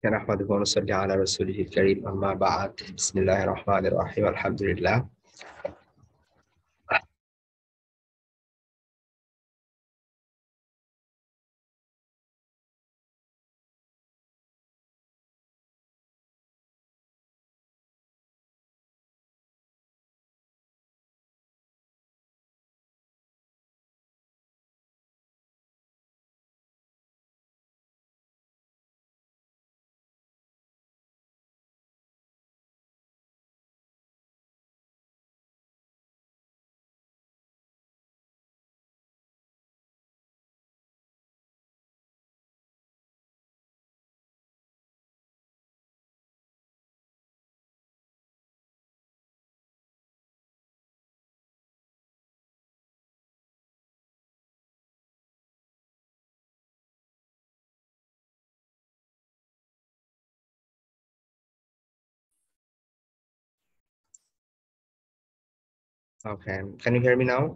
نحمده ونصلي على رسوله الكريم أما بعد بسم الله الرحمن الرحيم الحمد لله. Okay, can you hear me now?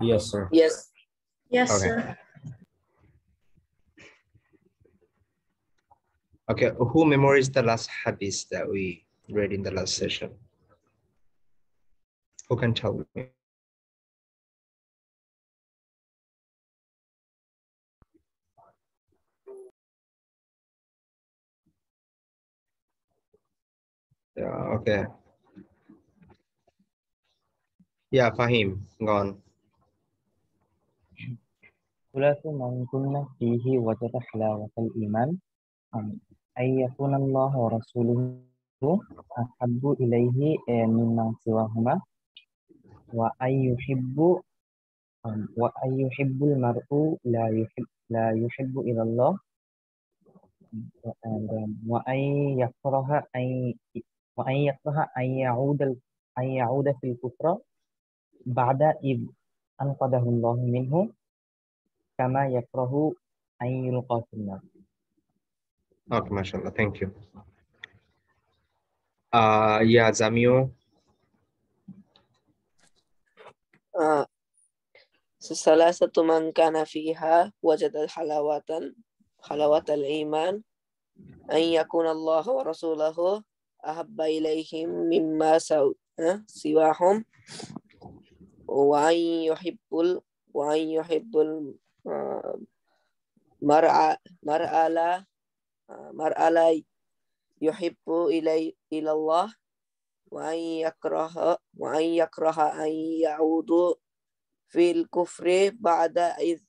Yes, sir. Yes. Yes, Okay. sir. Okay, who memorized the last hadith that we read in the last session? Who can tell me? Yeah, okay. Yeah, Fahim, go on. ثلاث من كنا فيه وجد حلاوة الإيمان أن يكون الله ورسوله أحب إليه مما سواهما وأن يحب المرء لا يحب إلى الله وأن يكره أن يعود في الكفر بعد إذ أنقذه الله منه كما يكره أن يلقى في النار. Okay, mashallah, thank you. Yeah, Zamio. ثلاثة من كان فيها وجد حلاوة الإيمان أن يكون الله ورسوله أحب إليهم مما سواهم وأن يحب المرء لا يحب إلى الله وأن يكره أن يعود في الكفر بعد إذ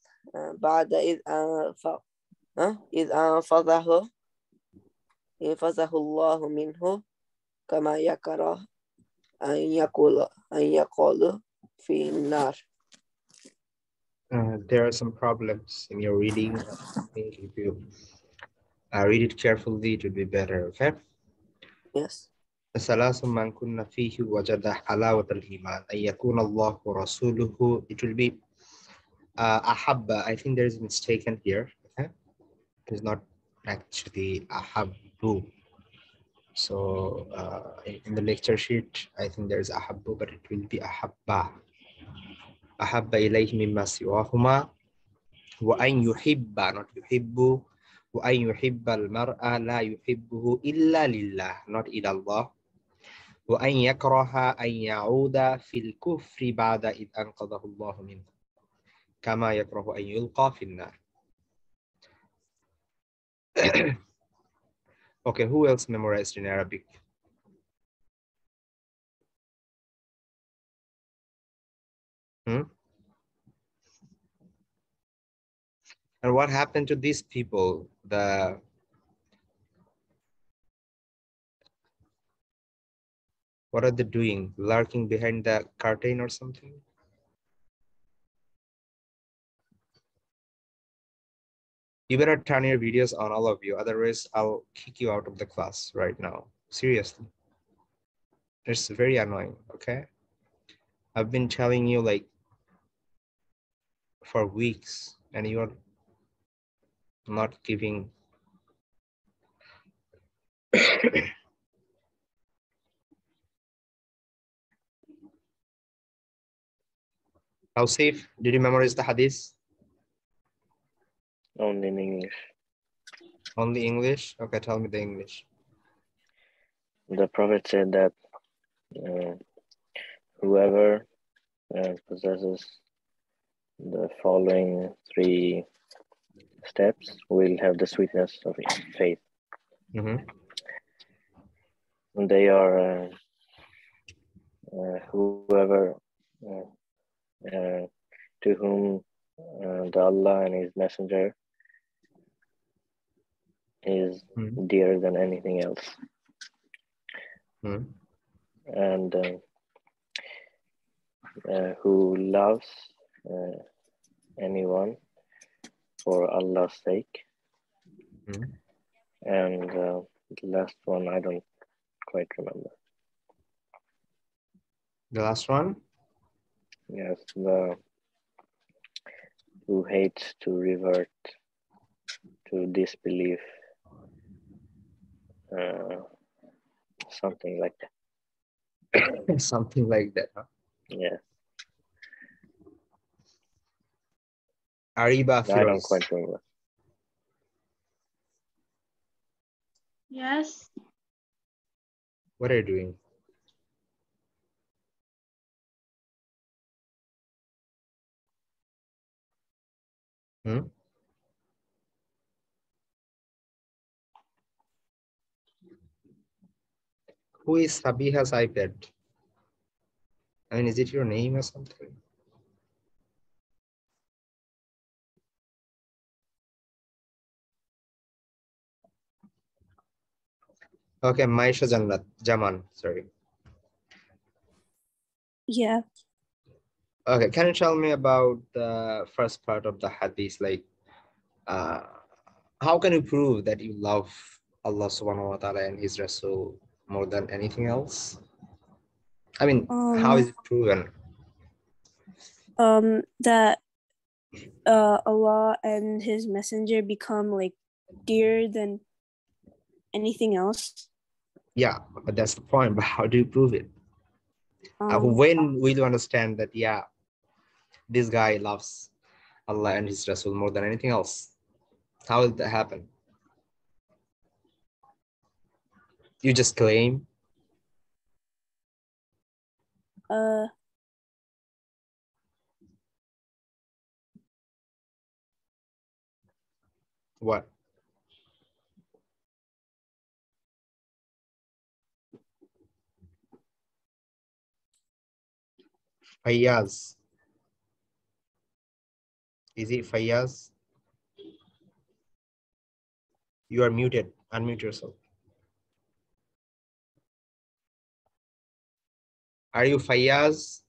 أنفذه الله منه كما يكره أن يقول في النار. There are some problems in your reading. I think if you read it carefully, it will be better, okay? Yes. ثلاث من كنا فيه وجد حلاوة الإيمان أن يكون الله ورسوله. It will be أحب. I think there is a mistaken here. Okay? It is not actually أحب. So in the lecture sheet, I think there is أحب, but it will be أحب. أحب إليه مما سواهما وأن يحب not يحب وأن يحب المرء لا يحبه إلا لله not إلى الله وأن يكره أن يعود في الكفر بعد إذ أنقذه الله منه كما يكره أن يلقى في النار. Okay, who else memorized in Arabic? And what happened to these people? What are they doing? Lurking behind the curtain or something? You better turn your videos on, all of you. Otherwise, I'll kick you out of the class right now. Seriously. It's very annoying, okay? I've been telling you like for weeks and you're not giving. How safe? Did you memorize the hadith? Only in English. Only English? Okay, tell me the English. The Prophet said that whoever possesses the following 3 steps will have the sweetness of faith. Mm-hmm. And they are whoever to whom the Allah and His Messenger is dearer than anything else. And who loves anyone for Allah's sake. And the last one, I don't quite remember. The last one? Yes, the who hates to revert to disbelief. Something like that. Something like that, huh? Yeah. Ariba I don't Firoz. quite remember. Yes. What are you doing? Who is Sabiha's iPad? I mean, is it your name or something? Okay, Maisha Jaman, sorry. Yeah. Okay, can you tell me about the first part of the hadith? Like, how can you prove that you love Allah subhanahu wa ta'ala and His Rasul more than anything else? I mean, how is it proven? That Allah and His Messenger become like dearer than anything else. Yeah, but that's the point. But how do you prove it? When will you understand that, yeah, this guy loves Allah and His Rasul more than anything else? How will that happen? You just claim? What? Fayyaz. Is it Fayyaz? You are muted. Unmute yourself. Are you Fayyaz?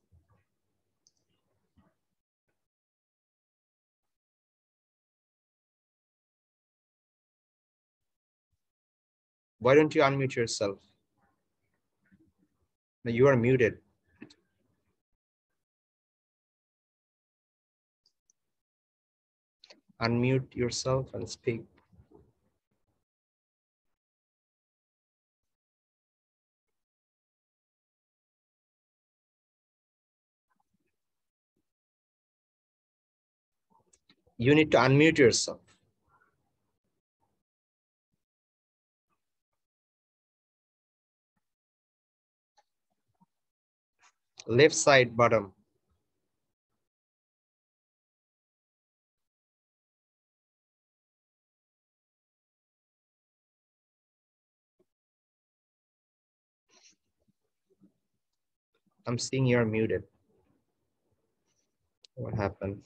Why don't you unmute yourself? No, you are muted. Unmute yourself and speak. You need to unmute yourself. Left side bottom. I'm seeing you're muted. What happened?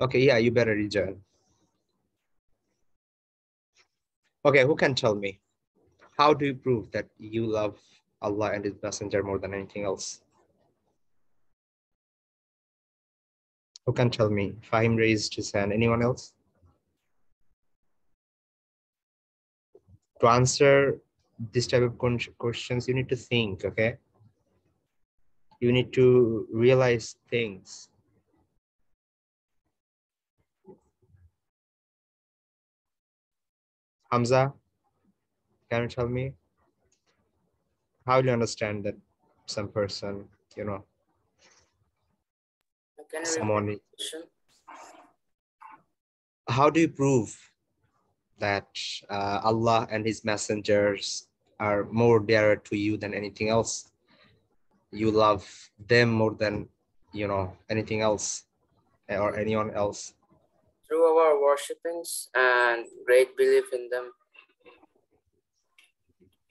Okay, yeah, you better rejoin. Okay, who can tell me? How do you prove that you love Allah and His Messenger more than anything else? Who can tell me? Fahim raised his hand. Anyone else? To answer this type of questions, you need to think, okay? You need to realize things. Hamza, can you tell me? How do you understand that some person, you know, someone, how do you prove that Allah and his messengers are more dearer to you than anything else? You love them more than, anything else or anyone else. Through our worshipings and great belief in them.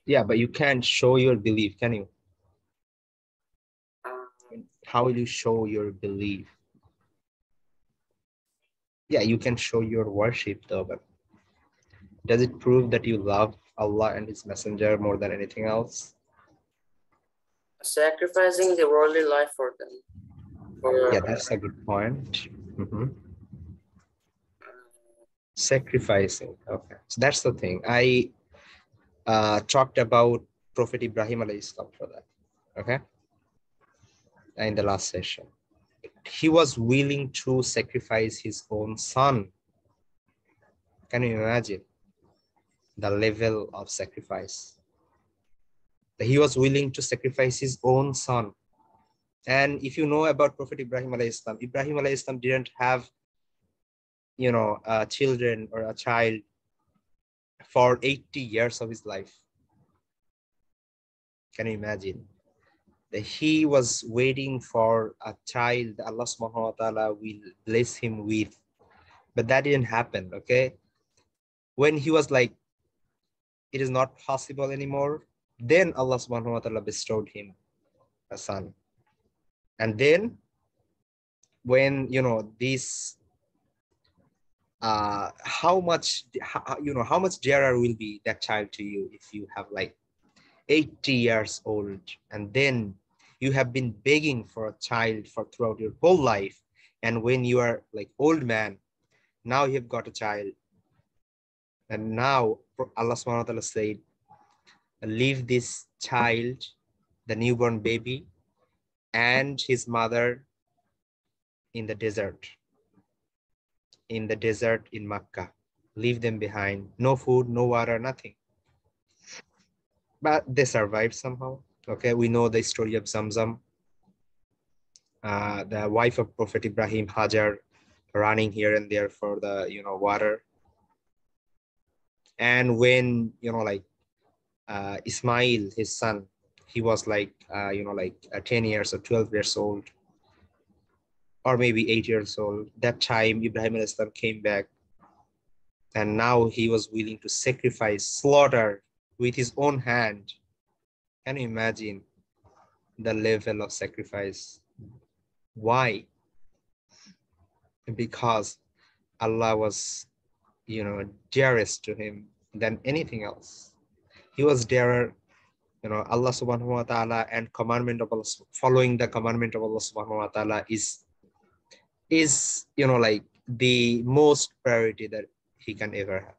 Yeah, but you can't show your belief, can you? How will you show your belief? Yeah, you can show your worship though, but does it prove that you love Allah and his messenger more than anything else? Sacrificing the worldly life for them. Yeah, that's a good point. Sacrificing. Okay, so that's the thing. I talked about Prophet Ibrahim alayhi salam for that. Okay, in the last session, he was willing to sacrifice his own son. Can you imagine the level of sacrifice? He was willing to sacrifice his own son. And if you know about Prophet Ibrahim alayhi salam didn't have, children or a child for 80 years of his life. Can you imagine? That he was waiting for a child that Allah subhanahu wa ta'ala will bless him with. But that didn't happen, okay? When he was like, it is not possible anymore, then Allah subhanahu wa ta'ala bestowed him a son. And then when, this, how much dearer will be that child to you if you have like 80 years old, and then you have been begging for a child for throughout your whole life, and when you are like old man, now you've got a child, and now Allah subhanahu wa ta'ala said, leave this child, the newborn baby, and his mother in the desert in Makkah. Leave them behind. No food, no water, nothing. But they survived somehow. Okay, we know the story of Zamzam, the wife of Prophet Ibrahim, Hajar, running here and there for the water. And when Ismail, his son, he was like 10 years or 12 years old, or maybe 8 years old. That time Ibrahim alayhi salam came back, and now he was willing to sacrifice, slaughter with his own hand. Can you imagine the level of sacrifice? Why? Because Allah was, dearest to him than anything else. He was dearer, Allah subhanahu wa ta'ala, and commandment of Allah, following the commandment of Allah subhanahu wa ta'ala is like the most priority that he can ever have.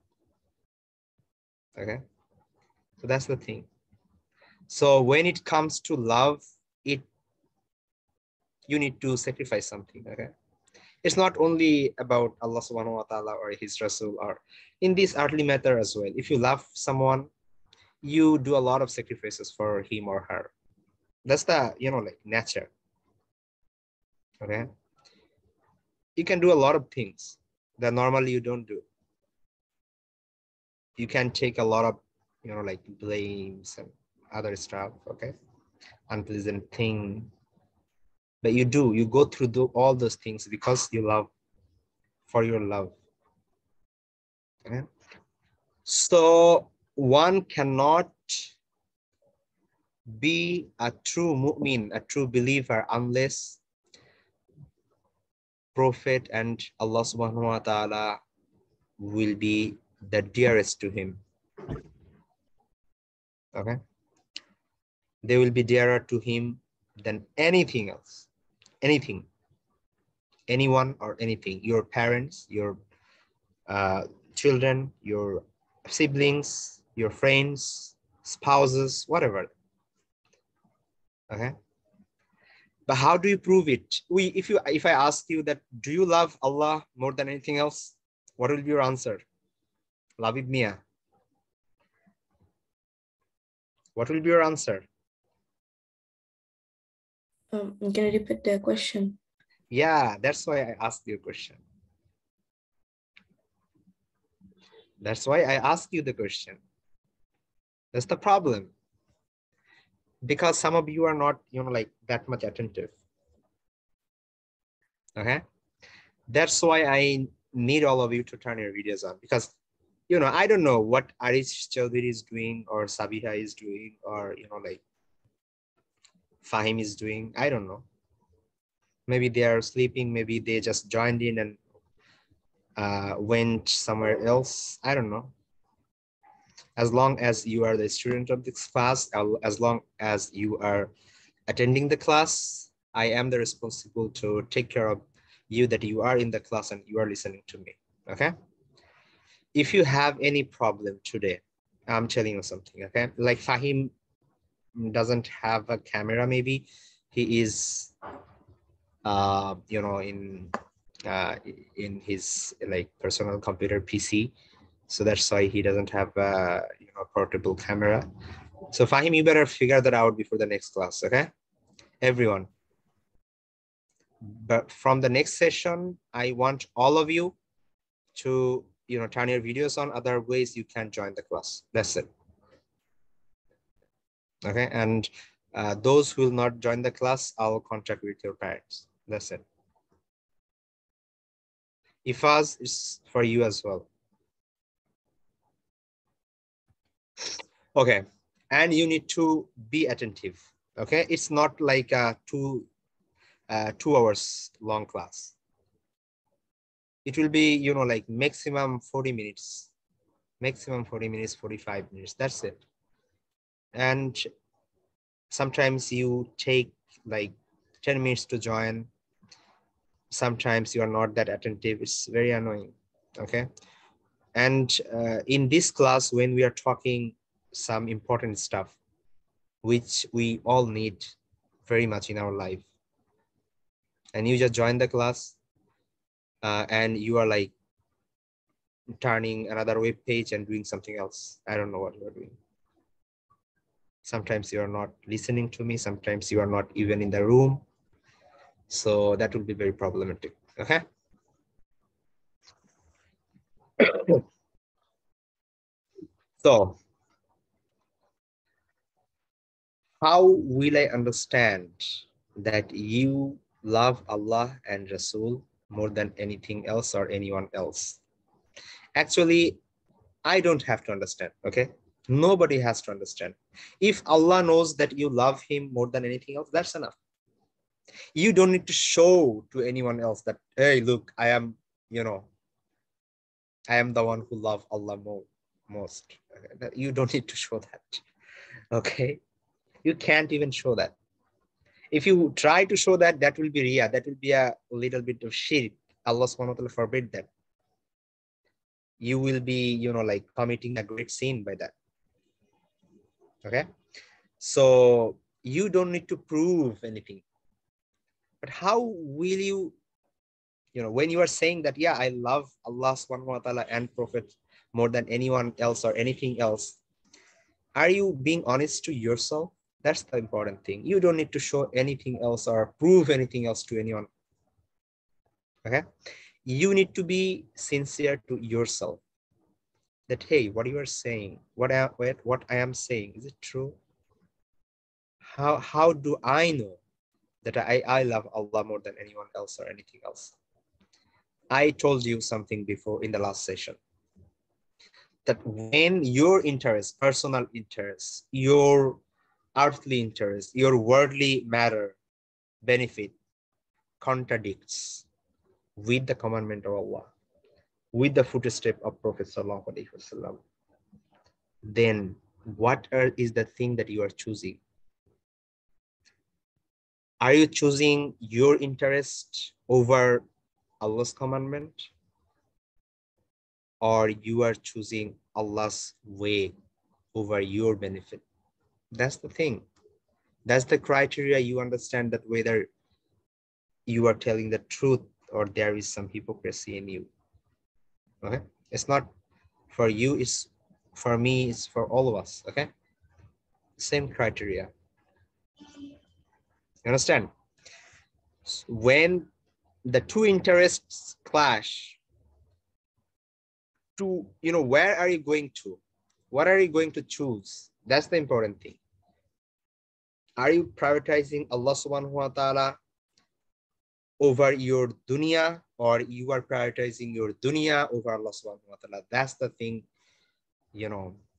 Okay, so that's the thing. So when it comes to love, you need to sacrifice something. Okay, it's not only about Allah subhanahu wa ta'ala or his Rasul, or in this earthly matter as well. If you love someone, you do a lot of sacrifices for him or her. That's the like nature. Okay, you can do a lot of things that normally you don't do. You can take a lot of like blames and other stuff, okay, unpleasant thing, but you go through all those things because you love, for your love. Okay, so one cannot be a true mu'min, a true believer, unless Prophet and Allah subhanahu wa ta'ala will be the dearest to him. Okay, they will be dearer to him than anything else, anything, anyone or anything. Your parents, your children, your siblings, your friends, spouses, whatever. Okay, but how do you prove it? If I ask you that, do you love Allah more than anything else, what will be your answer? Labib Mia, what will be your answer? Can you repeat the question? Yeah, that's why I asked you a question. That's why I asked you the question. That's the problem. Because some of you are not, like that much attentive. Okay. That's why I need all of you to turn your videos on, because, I don't know what Arish Chaudhary is doing, or Sabiha is doing, or, like Fahim is doing. I don't know. Maybe they are sleeping. Maybe they just joined in and went somewhere else. I don't know. As long as you are the student of this class, as long as you are attending the class, I am the responsible to take care of you, that you are in the class and you are listening to me. Okay. If you have any problem today, I'm telling you something. Okay. Like Fahim doesn't have a camera. Maybe he is, in his like personal computer PC. So that's why he doesn't have a portable camera. So Fahim, you better figure that out before the next class, okay? Everyone. But from the next session, I want all of you to turn your videos on. Other ways you can join the class. That's it. Okay, and those who will not join the class, I'll contact with your parents. That's it. Ifaz is for you as well. Okay, and you need to be attentive. Okay, it's not like a 2 hours long class. It will be, like maximum 40 minutes, 45 minutes. That's it. And sometimes you take like 10 minutes to join. Sometimes you are not that attentive. It's very annoying. Okay. And in this class, when we are talking some important stuff, which we all need very much in our life, and you just join the class and you are like turning another web page and doing something else. I don't know what you are doing. Sometimes you are not listening to me. Sometimes you are not even in the room. So that will be very problematic. Okay. So how will I understand that you love Allah and Rasul more than anything else or anyone else? Actually, I don't have to understand. Okay. Nobody has to understand. If Allah knows that you love him more than anything else, that's enough. You don't need to show to anyone else that, hey, look, I am the one who love Allah most. Okay? You don't need to show that. Okay. You can't even show that. If you try to show that, that will be riyah. That will be a little bit of shirk. Allah subhanahu wa ta'ala forbid that. You will be, like committing a great sin by that. Okay. So you don't need to prove anything. But how will you, when you are saying that, yeah, I love Allah subhanahu wa ta'ala and Prophet more than anyone else or anything else, are you being honest to yourself? That's the important thing. You don't need to show anything else or prove anything else to anyone. Okay. You need to be sincere to yourself. That, hey, what you are saying, what I am saying, is it true? How do I know that I love Allah more than anyone else or anything else? I told you something before in the last session, that when your interest, personal interest, your earthly interest, your worldly matter, benefit contradicts with the commandment of Allah, with the footstep of Prophet Sallallahu Alaihi Wasallam, then what is the thing that you are choosing? Are you choosing your interest over Allah's commandment, or you are choosing Allah's way over your benefit? That's the thing. That's the criteria. You understand that whether you are telling the truth or there is some hypocrisy in you. Okay. It's not for you, it's for me, it's for all of us. Okay. Same criteria. You understand? When the two interests clash, to, where are you going to? What are you going to choose? That's the important thing. Are you prioritizing Allah subhanahu wa ta'ala over your dunya, or you are prioritizing your dunya over Allah subhanahu wa ta'ala? That's the thing, you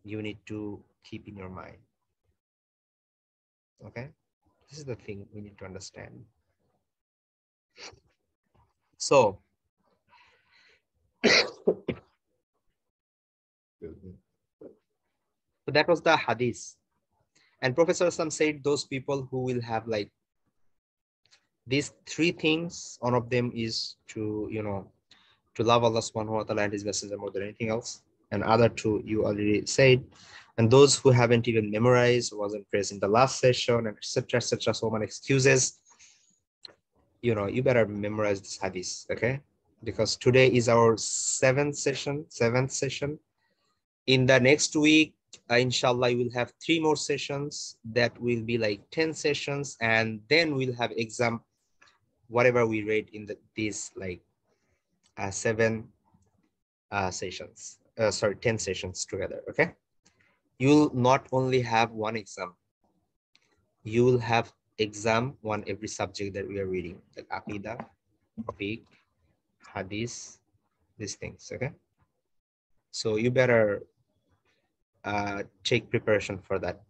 need to keep in your mind. Okay? This is the thing we need to understand. So, so that was the hadith. And Professor Sam said those people who will have like these three things, one of them is to, to love Allah subhanahu wa ta'ala and his messenger more than anything else. And other two you already said. And those who haven't even memorized, wasn't present in the last session, etc., so many excuses, you better memorize this hadith, okay? Because today is our seventh session. In the next week, inshallah, we will have 3 more sessions. That will be like 10 sessions, and then we'll have exam, whatever we read in these like 7 sessions. 10 sessions together, okay? You'll not only have one exam, you will have exam one every subject that we are reading, like Aqidah, Fiqh, Hadith, these things, okay? So you better take preparation for that.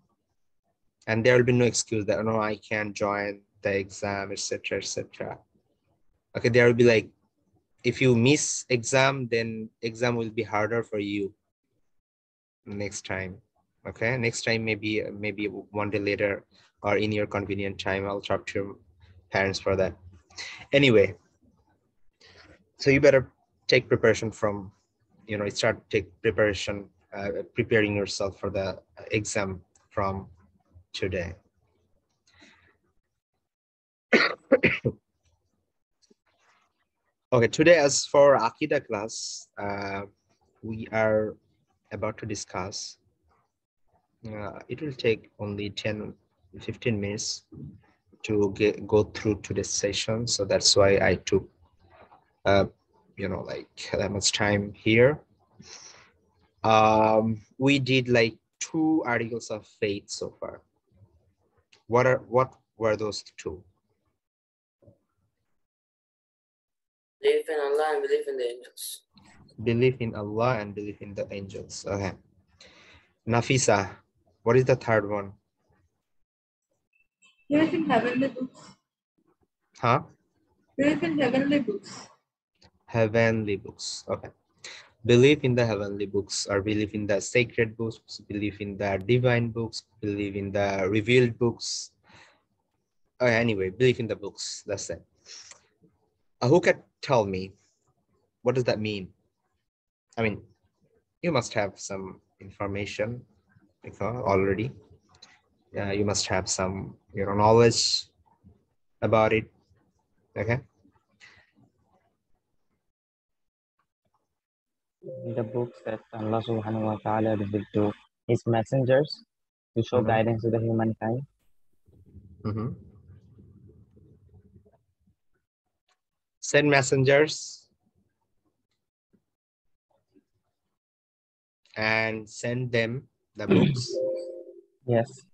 And there will be no excuse that, no, I can't join the exam, etc., etc. Okay, there will be like, if you miss exam, then exam will be harder for you next time. Okay, next time, maybe 1 day later or in your convenient time, I'll talk to your parents for that. Anyway, so you better take preparation from, preparing yourself for the exam from today. Okay, today as for Aqidah class, we are about to discuss. It will take only 10-15 minutes to go through today's session. So that's why I took, like that much time here. We did like 2 articles of faith so far. What were those 2? Believe in Allah and believe in the angels. Believe in Allah and believe in the angels. Okay. Nafisa, what is the 3rd one? Believe in heavenly books. Huh? Believe in heavenly books. Heavenly books. Okay. Believe in the heavenly books, or believe in the sacred books, believe in the divine books, believe in the revealed books. Anyway, believe in the books. That's it. Who can tell me, what does that mean? I mean, you must have some information already. You must have some knowledge about it. Okay. The books that Allah subhanahu wa ta'ala revealed to his messengers to show guidance to the humankind. Send messengers and send them the books. Yes,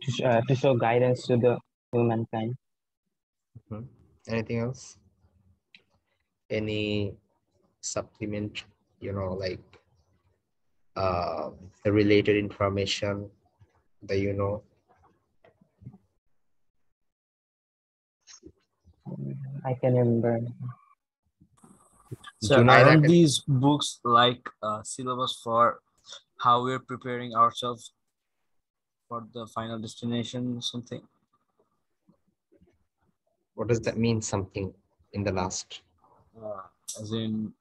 to show guidance to the humankind. Anything else? Any supplement, like the related information that I can remember. So aren't these books like syllabus for how we're preparing ourselves for the final destination or something? What does that mean, something in the last? As in,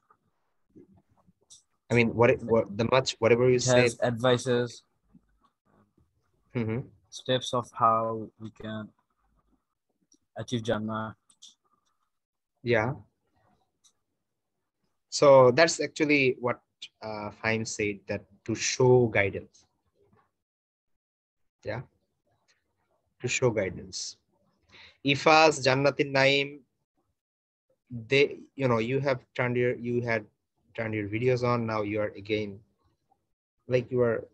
I mean, whatever you said. Has advices, steps of how we can achieve Jannah. Yeah. So that's actually what Fahim said, that to show guidance. Yeah. To show guidance. Ifas, Jannatin Naim, they, you had turned your videos on. Now you are again like you are.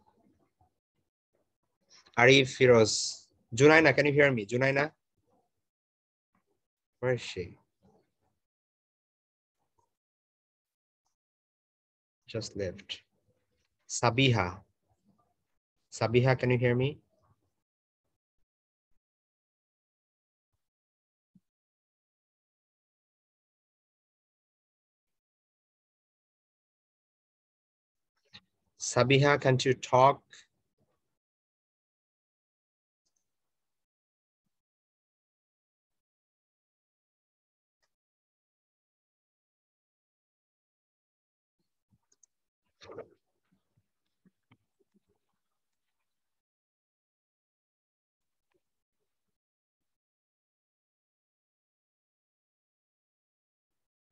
Arif, Firoz, Junaina, can you hear me? Junaina, where is she? Just left. Sabiha, Sabiha, can you hear me? Sabiha, can't you talk?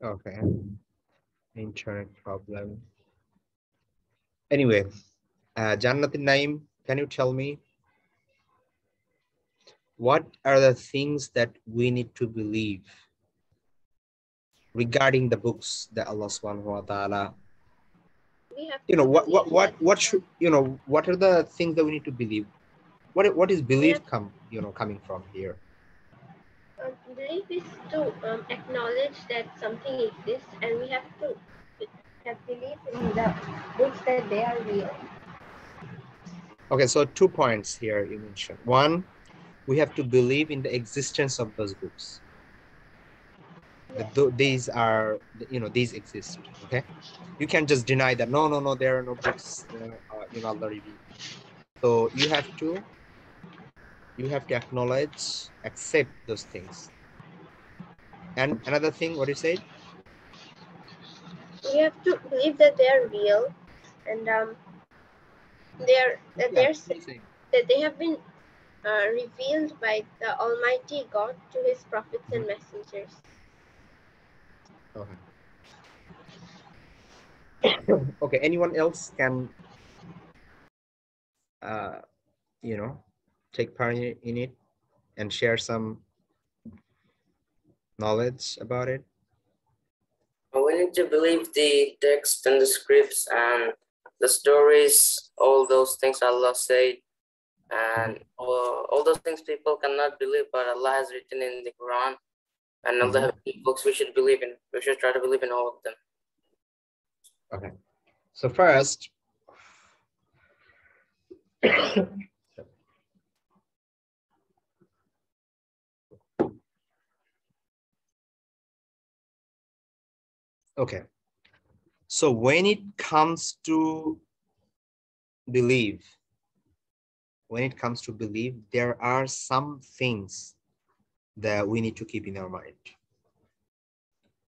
Okay, internet problem. Anyway, Jannatin Naim, can you tell me what are the things that we need to believe regarding the books that Allah Subhanahu wa Taala? We have You know, to believe that- what should, you know, what are the things that we need to believe? What is belief coming from here? Belief is to acknowledge that something exists, and we have to have belief in the books that they are real. Okay, so 2 points here you mentioned. One, we have to believe in the existence of those books. These are, you know, these exist. Okay, you can't just deny that. No, there are no books. Allah revealed. So you have to acknowledge, accept those things. And another thing, what you said? We have to believe that they are real, and that they have been revealed by the Almighty God to His prophets and messengers. Okay. Okay, anyone else can you know, take part in it and share some knowledge about it? We need to believe the text and the scripts and the stories, all those things Allah said, and all those things people cannot believe, but Allah has written in the Quran, and all the books we should believe in. We should try to believe in all of them. Okay. So first, okay. So when it comes to believe, there are some things that we need to keep in our mind.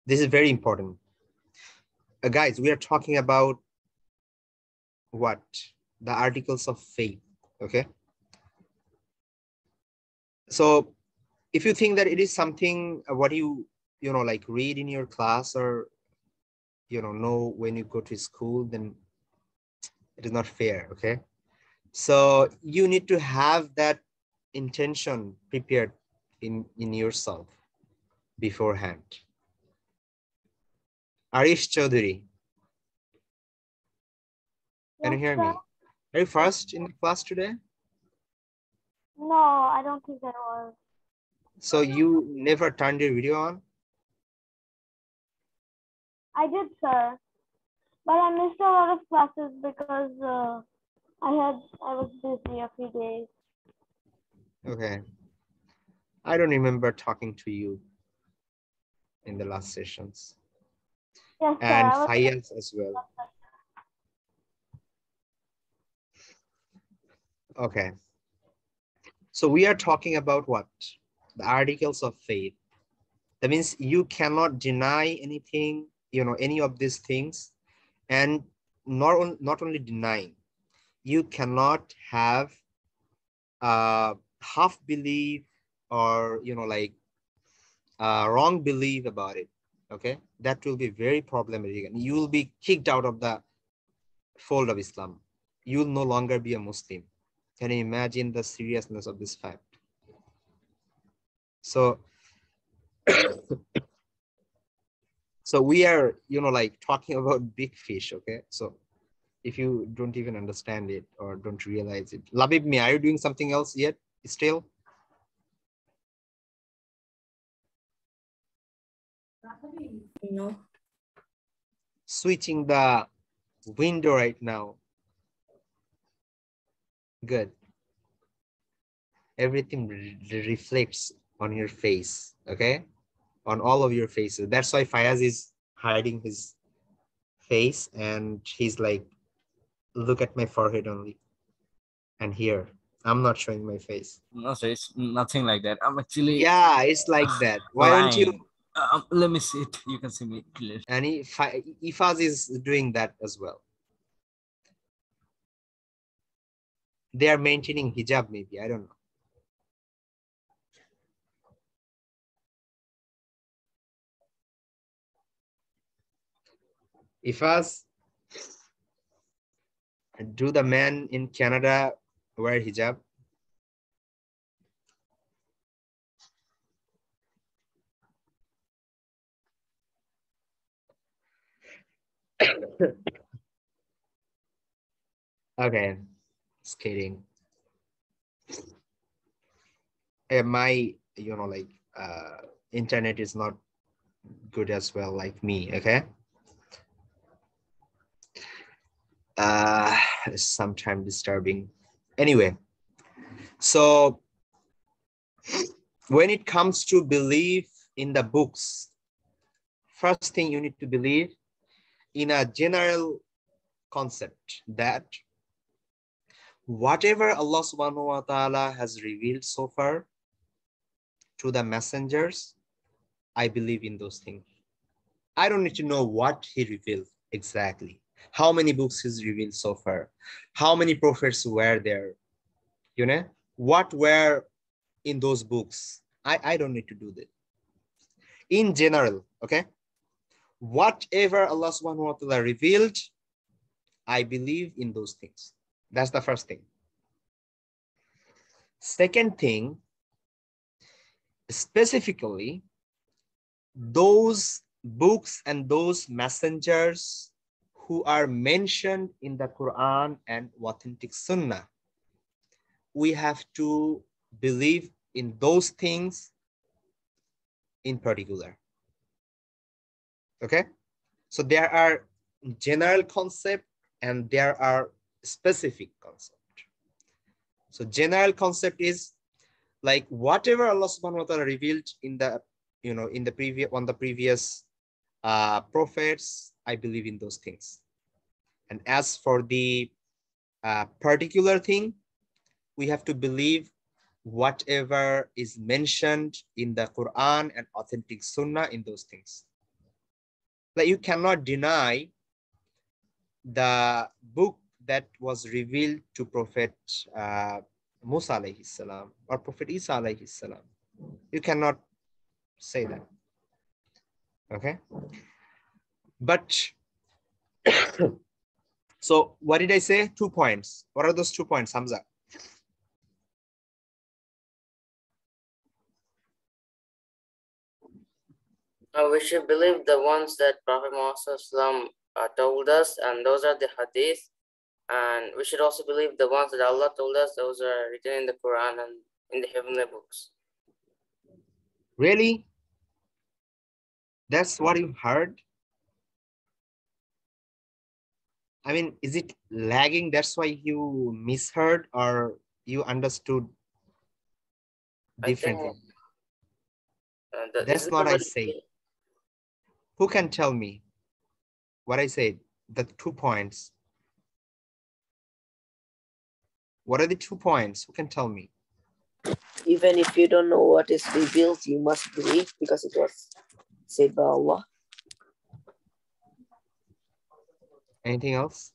This is very important. Guys, we are talking about what? The articles of faith, okay? So if you think that it is something what you know, like read in your class or, you know when you go to school, then it is not fair, okay? So you need to have that intention prepared in yourself beforehand. Arish Chaudhary, can you hear me? Are you first in the class today? No, I don't think that was. So you never turned your video on? I did, sir. But I missed a lot of classes because I was busy a few days. Okay. I don't remember talking to you in the last sessions. Yes, sir. And Fayaz as well. Okay. So we are talking about what? The articles of faith. That means you cannot deny anything, you know, any of these things. And not only denying, you cannot have half belief or, you know, like wrong belief about it. Okay, that will be very problematic, and you will be kicked out of the fold of Islam. You will no longer be a Muslim. Can you imagine the seriousness of this fact? So So we are, like talking about big fish, okay? So if you don't even understand it or don't realize it. Labib me, are you doing something else yet still? No. Switching the window right now. Good. Everything reflects on your face, okay? On all of your faces. That's why Fayaz is hiding his face and he's like, look at my forehead only. And here, I'm not showing my face. No, sir, it's nothing like that. I'm actually Yeah, it's like that. Why don't you? lying. Let me see it. You can see me clearly. And Ifaz is doing that as well. They are maintaining hijab, maybe. I don't know. Ifaz, do the men in Canada wear hijab? Okay, just kidding. My, internet is not good as well, like me, okay? It's sometimes disturbing. Anyway, so when it comes to belief in the books, first thing you need to believe in a general concept that whatever Allah subhanahu wa ta'ala has revealed so far to the messengers, I believe in those things. I don't need to know what he revealed exactly. How many books he's revealed so far? How many prophets were there? What were in those books? I don't need to do that. In general, okay? Whatever Allah subhanahu wa ta'ala revealed, I believe in those things. That's the first thing. Second thing, specifically, those books and those messengers who are mentioned in the Quran and authentic Sunnah, we have to believe in those things in particular. Okay? So there are general concepts and there are specific concepts. So general concept is like whatever Allah subhanahu wa ta'ala revealed in the, in the previous prophets, I believe in those things. And as for the particular thing, we have to believe whatever is mentioned in the Quran and authentic Sunnah in those things. Like you cannot deny the book that was revealed to Prophet Musa alayhi salam or Prophet Isa alayhi salam. You cannot say that. Okay? But so what did I say? 2 points. What are those 2 points, Hamza? We should believe the ones that Prophet Muhammad told us, and those are the hadith. And we should also believe the ones that Allah told us, those are written in the Quran and in the heavenly books. Really? That's what you heard? I mean, is it lagging? That's why you misheard or you understood differently? That's not I say. Who can tell me what I said? The 2 points. What are the 2 points? Who can tell me? Even if you don't know what is revealed, you must believe because it was said by Allah. Anything else?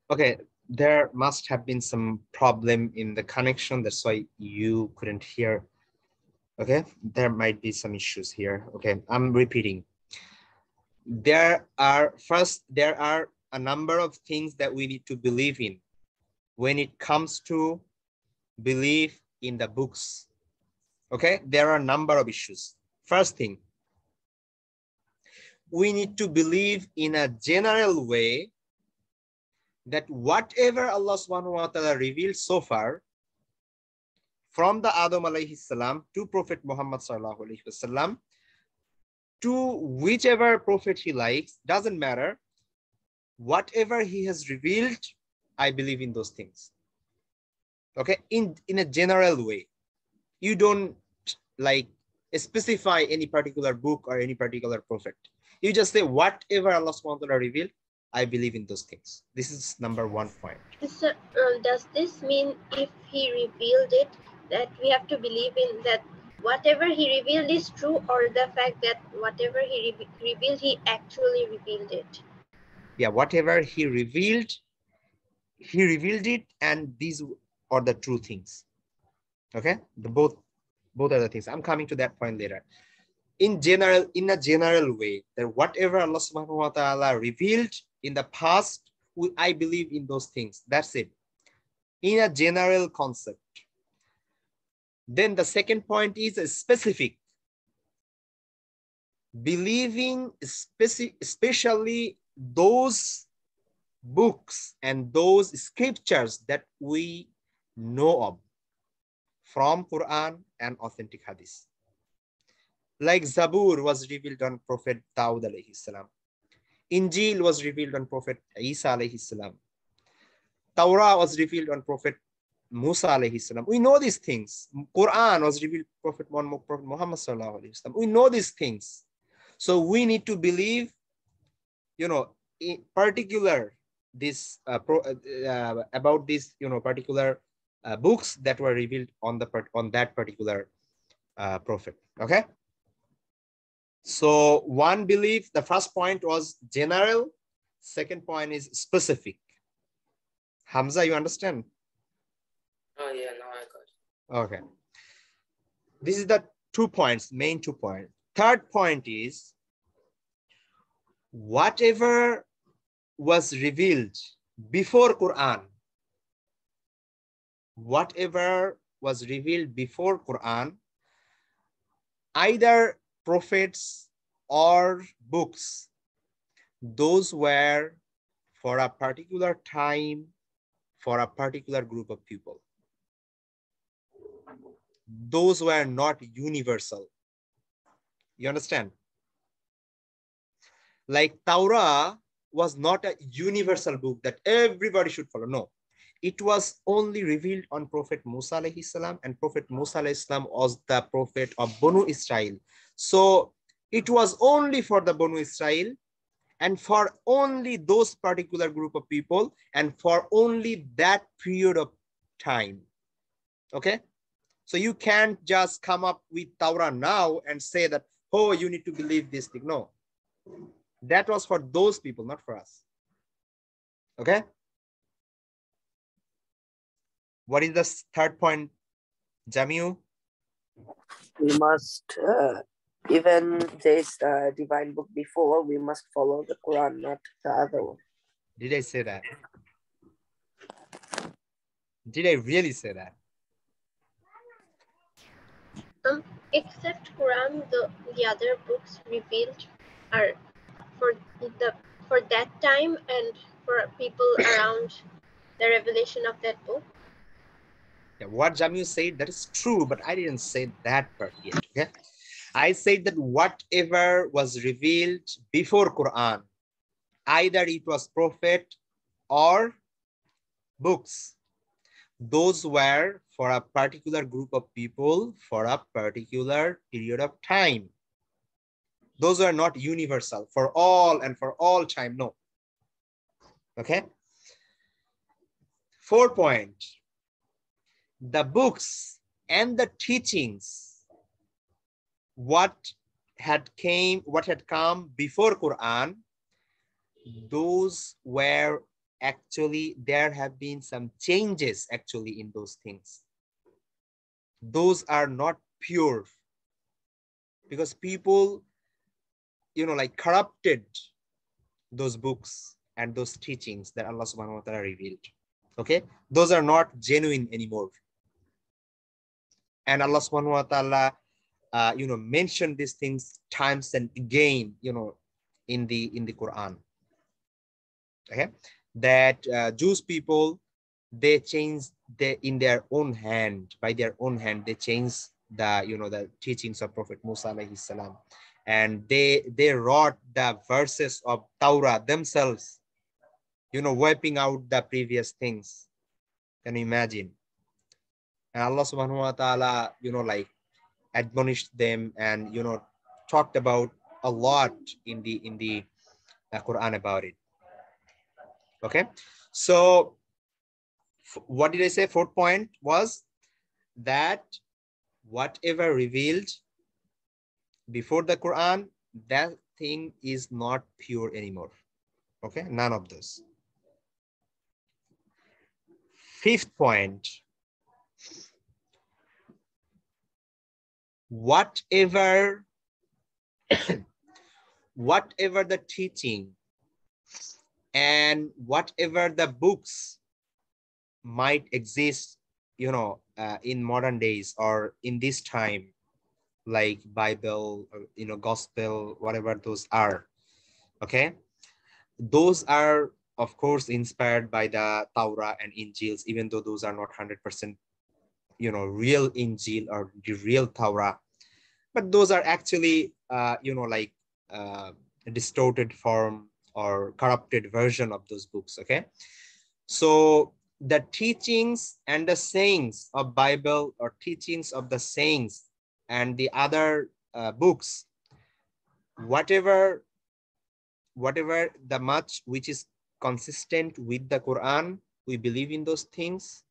Okay, there must have been some problem in the connection. That's why you couldn't hear. Okay, there might be some issues here. Okay, I'm repeating. There are a number of things that we need to believe in when it comes to belief in the books Okay, there are a number of issues. First thing, we need to believe in a general way that whatever Allah subhanahu wa ta'ala revealed so far, from the Adam alayhi salam to Prophet Muhammad sallallahu alayhi wasallam, to whichever prophet he likes, doesn't matter. Whatever he has revealed, I believe in those things. Okay, in a general way. You don't like specify any particular book or any particular prophet. You just say whatever Allah subhanahu wa ta'ala revealed, I believe in those things. This is number 1 point. So, does this mean if he revealed it, that we have to believe in that whatever he revealed is true, or the fact that whatever he revealed, he actually revealed it? Yeah, whatever he revealed it, and these are the true things. Okay, both are the things. I'm coming to that point later. In a general way, that whatever Allah subhanahu wa ta'ala revealed in the past, I believe in those things. That's it. In a general concept. Then the second point is a specific. Believing especially those books and those scriptures that we know of from Quran and authentic hadith. Like Zabur was revealed on Prophet Dawud alayhi salam. Injil was revealed on Prophet Isa alayhi salam. Torah was revealed on Prophet Musa alayhi salam. We know these things. Quran was revealed Prophet Muhammad sallallahu alayhi wasallam. We know these things. So we need to believe, in particular this about these, particular books that were revealed on that particular prophet. Okay. So one belief, the first point was general. Second point is specific. Hamza, you understand? Oh yeah, now I got it. Okay. This is the 2 points, main 2 points. Third point is whatever was revealed before Quran, either prophets or books, those were for a particular time, for a particular group of people. Those were not universal. You understand? Like Torah was not a universal book that everybody should follow. No, it was only revealed on Prophet Musa alayhi salam, and Prophet Musa alayhi salam was the prophet of Banu Israel. So it was only for the Banu Israel and for only those particular group of people and for only that period of time. Okay. So you can't just come up with Torah now and say that, oh, you need to believe this thing. No, that was for those people, not for us. Okay. What is the third point, Jamiu? We must, even there's a divine book before, we must follow the Quran, not the other one. Did I say that? Did I really say that? Except Quran, the other books revealed are for that time and for people around the revelation of that book. Yeah, what Jamil said, that is true, but I didn't say that part yet. Okay, I said that whatever was revealed before Quran, either it was prophet or books, those were for a particular group of people for a particular period of time. Those are not universal for all and for all time. No. Okay. 4 point. The books and the teachings, what had come before Quran, those were actually, there have been some changes actually in those things. Those are not pure because people, like corrupted those books and those teachings that Allah subhanahu wa ta'ala revealed. Okay, those are not genuine anymore. And Allah subhanahu wa ta'ala, mentioned these things times and again, in the Quran. Okay, that Jews people, they changed in their own hand, by their own hand, they changed the teachings of Prophet Musa alayhi salam, and they wrote the verses of Torah themselves, wiping out the previous things. Can you imagine? And Allah subhanahu wa ta'ala, admonished them and talked about a lot in the Quran about it. Okay, so what did I say? Fourth point was that whatever revealed before the Quran, that thing is not pure anymore. Okay, none of those. Fifth point, whatever the teaching and whatever the books might exist, in modern days or in this time, like Bible, or, Gospel, whatever those are. Okay, those are of course inspired by the Torah and Injils, even though those are not 100%, real Injil or the real Torah, but those are actually, a distorted form or corrupted version of those books. Okay, so the teachings and the sayings of Bible, or teachings of the sayings and the other books, whatever the much which is consistent with the Quran, we believe in those things.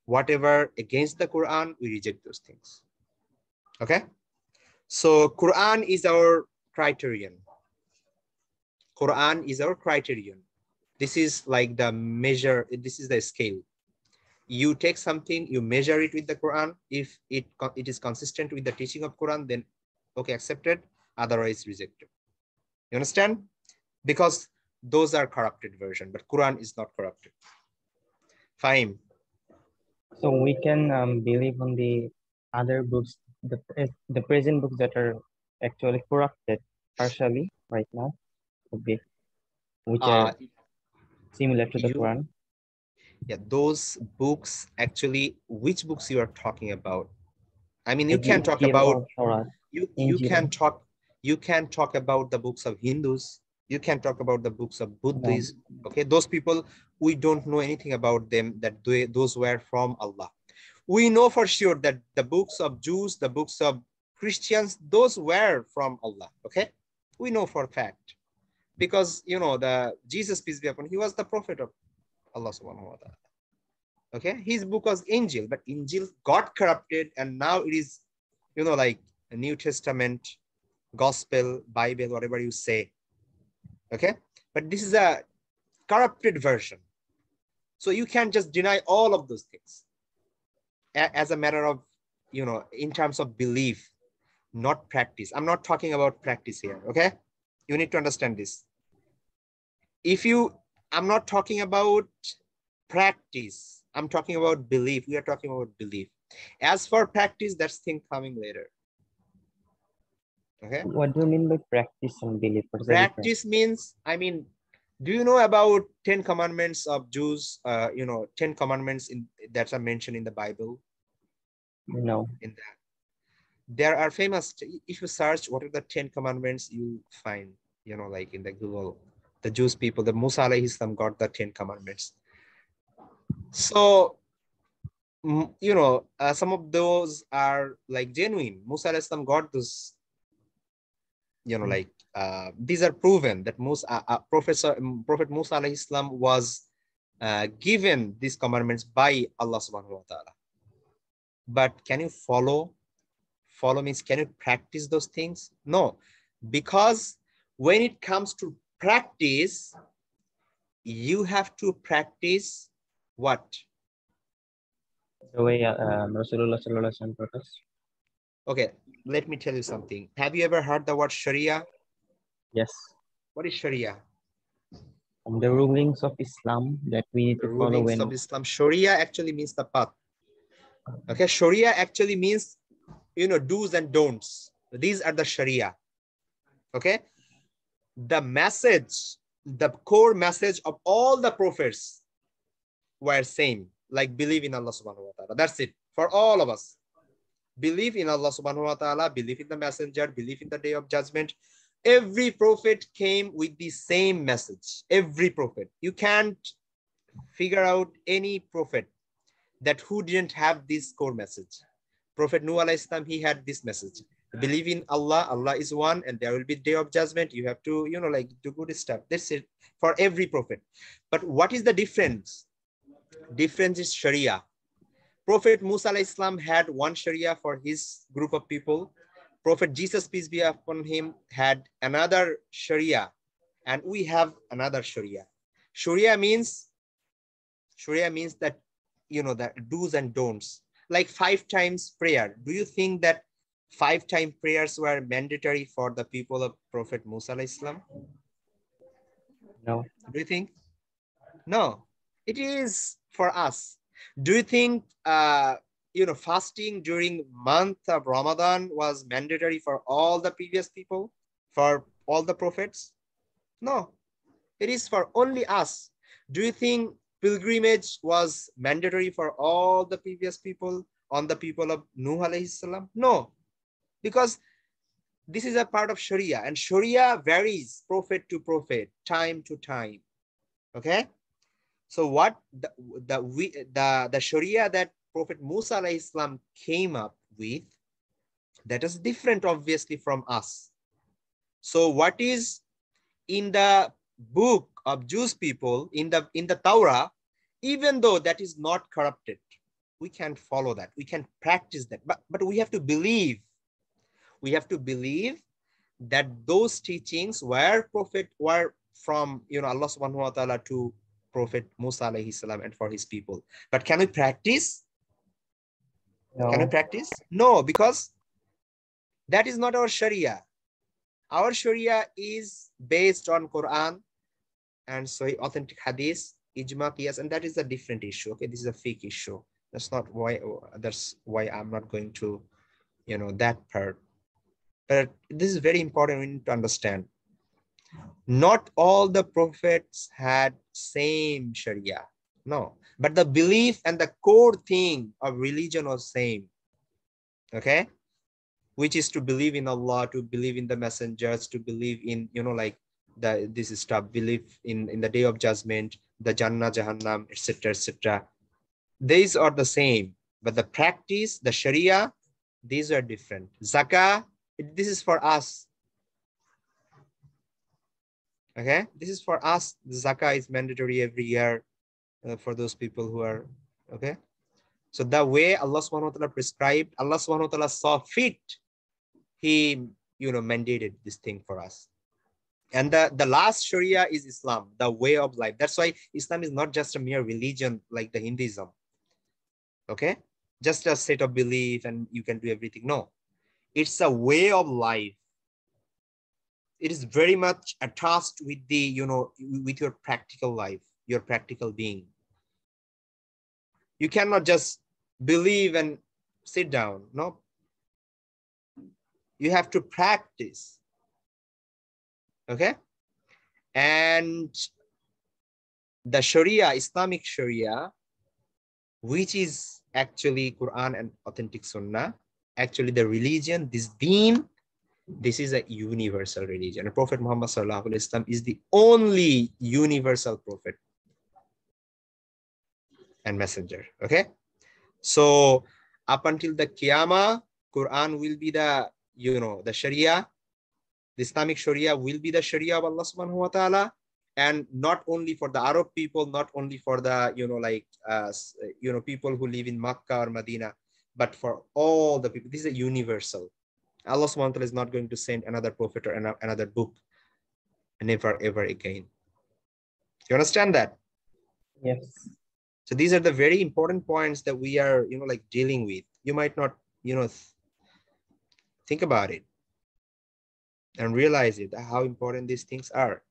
Whatever against the Quran, we reject those things. Okay, so Quran is our criterion. Quran is our criterion. This is like the measure, this is the scale. You take something, you measure it with the Quran. If it is consistent with the teaching of Quran, then okay, accepted, otherwise rejected. You understand? Because those are corrupted version, but Quran is not corrupted. Fine. So we can believe on the other books, the present books that are actually corrupted partially right now, which are similar to the Quran. Yeah, those books actually, which books you are talking about? I mean, you can talk about you can talk about the books of Hindus. You can talk about the books of Buddhists. Okay, those people, we don't know anything about them, that those were from Allah. We know for sure that the books of Jews, the books of Christians, those were from Allah. Okay, we know for a fact, because the Jesus, peace be upon him, he was the prophet of Allah subhanahu wa ta'ala. Okay, his book was Injil, but Injil got corrupted, and now it is, like a New Testament, Gospel, Bible, whatever you say. Okay, but this is a corrupted version. So you can't just deny all of those things as a matter of, in terms of belief, not practice. I'm not talking about practice here. Okay, you need to understand this. I'm not talking about practice. I'm talking about belief. We are talking about belief. As for practice, that's thing coming later. Okay. What do you mean by practice and belief? Practice means, I mean, do you know about 10 commandments of Jews? 10 commandments that are mentioned in the Bible? No. There are famous, if you search what are the 10 commandments, you find, like in the Google, the Jews people, the Musa alayhi salam got the 10 commandments. So, some of those are like genuine. Musa alayhi salam got those, these are proven that Prophet Musa alayhi salam was given these commandments by Allah subhanahu wa ta'ala. But can you follow? Follow means, can you practice those things? No, because when it comes to practice, you have to practice what? The way Rasulullah sallallahu alaihi wasallam taught us. Okay, let me tell you something. Have you ever heard the word Sharia? Yes. What is Sharia? The rulings of Islam that we need to follow. Rulings of Islam. Sharia actually means the path. Okay, Sharia actually means, do's and don'ts. These are the Sharia. Okay, the message, the core message of all the prophets were same, like believe in Allah subhanahu wa ta'ala. That's it for all of us. Believe in Allah subhanahu wa ta'ala, believe in the messenger, believe in the day of judgment. Every prophet came with the same message. Every prophet. You can't figure out any prophet that who didn't have this core message. Prophet Nuh alayhi salam, he had this message. Believe in Allah, Allah is one, and there will be day of judgment. You have to, like do good stuff. That's it for every prophet. But what is the difference? Difference is Sharia. Prophet Musa alayhi salam had one Sharia for his group of people. Prophet Jesus, peace be upon him, had another Sharia, and we have another Sharia. Sharia means that, that do's and don'ts. Like 5 times prayer. Do you think that 5 times prayers were mandatory for the people of Prophet Musa alayhi salam? No. Do you think? No, it is for us. Do you think, fasting during month of Ramadan was mandatory for all the previous people, for all the prophets? No, it is for only us. Do you think pilgrimage was mandatory for all the previous people, on the people of Nuh alayhi salam? No, because this is a part of Sharia, and Sharia varies prophet to prophet, time to time. Okay, so what the Sharia that Prophet Musa alayhi salam came up with, that is different obviously from us. So what is in the book of Jewish people, in the Torah, even though that is not corrupted, we can follow that, we can practice that, but we have to believe. We have to believe that those teachings were from Allah subhanahu wa ta'ala to Prophet Musa alayhi salam and for his people. But can we practice? No. Can we practice? No, because that is not our Sharia. Our Sharia is based on Quran and so authentic hadith, ijma, qiyas, and that is a different issue. Okay, this is a fake issue. That's why I'm not going to, that part. But this is very important. We need to understand. Not all the prophets had same Sharia. No, but the belief and the core thing of religion was same. Okay, which is to believe in Allah, to believe in the messengers, to believe in, like this stuff, believe in the day of judgment, the Jannah, Jahannam, etc., etc. These are the same, but the practice, the Sharia, these are different. Zakah, this is for us. Okay, this is for us. The zakah is mandatory every year for those people who are, okay. So the way Allah subhanahu wa ta'ala prescribed, Allah subhanahu wa ta'ala saw fit, he, mandated this thing for us. And the last Sharia is Islam, the way of life. That's why Islam is not just a mere religion like the Hinduism. Okay, just a set of belief and you can do everything. No, it's a way of life. It is very much attached with the, with your practical life, your practical being. You cannot just believe and sit down. No, you have to practice. Okay, and the Sharia, Islamic Sharia, which is actually Quran and authentic Sunnah, actually the religion, this deen, this is a universal religion. And Prophet Muhammad sallallahu alaihi wasallam is the only universal prophet and messenger. Okay, so up until the Qiyamah, Quran will be the, the Sharia. The Islamic Sharia will be the Sharia of Allah subhanahu wa ta'ala, and not only for the Arab people, not only for the, people who live in Makkah or Medina, but for all the people. This is a universal. Allah subhanahu wa ta'ala is not going to send another prophet or another book never ever again. You understand that? Yes. So these are the very important points that we are, dealing with. You might not, think about it and realize it, how important these things are,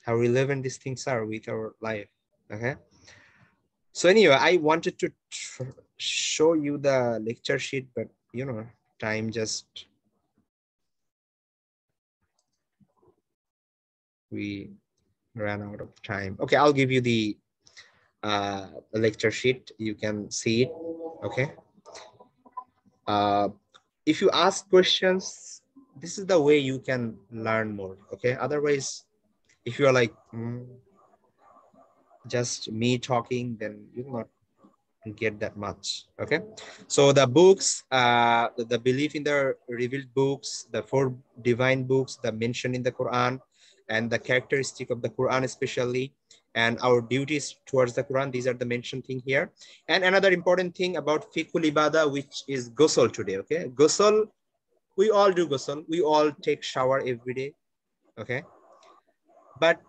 how relevant these things are with our life. Okay. So anyway, I wanted to show you the lecture sheet, but you know, time just, we ran out of time. Okay, I'll give you the lecture sheet. You can see it. Okay. If you ask questions, this is the way you can learn more. Okay. Otherwise, if you are like just me talking, then you will not get that much. Okay. So the books, the belief in the revealed books, the 4 divine books that mentioned in the Quran, and the characteristic of the Quran especially, and our duties towards the Quran. These are the mentioned thing here. And another important thing about fiqhul ibadah, which is ghusl today. Okay. Ghusl, we all do ghusl. We all take shower every day. Okay. But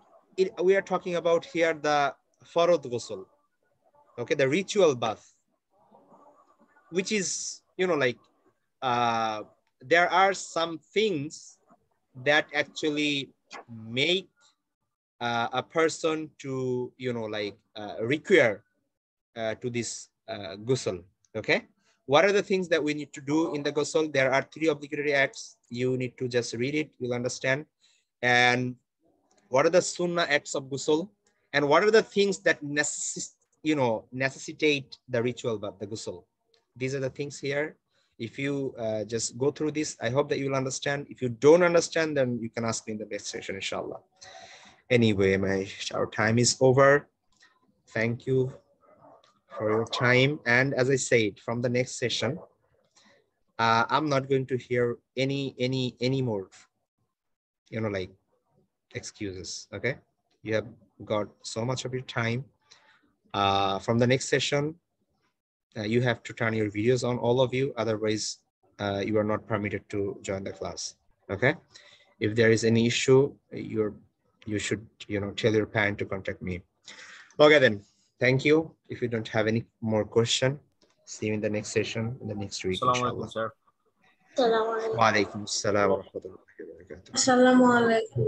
we are talking about here the farad ghusl. Okay. The ritual bath, which is, you know, like there are some things that actually make a person to, you know, like require to this ghusl. Okay. What are the things that we need to do in the ghusl? There are 3 obligatory acts. You need to just read it, you'll understand. And what are the sunnah acts of ghusl? And what are the things that necessitate the ritual bath, the ghusl? These are the things here. If you just go through this, I hope that you'll understand. If you don't understand, then you can ask me in the next session, inshallah. Anyway, our time is over. Thank you for your time. And as I said, from the next session, I'm not going to hear any more, you know, like excuses. Okay. You have got so much of your time. From the next session, you have to turn your videos on, all of you. Otherwise, you are not permitted to join the class. Okay. If there is any issue, you should, you know, tell your parent to contact me. Okay, then. Thank you. If you don't have any more question, see you in the next session, in the next week, inshallah. Assalamu alaikum. Wa alaikum assalam wa rahmatullahi wa barakatuh. Assalamu alaikum.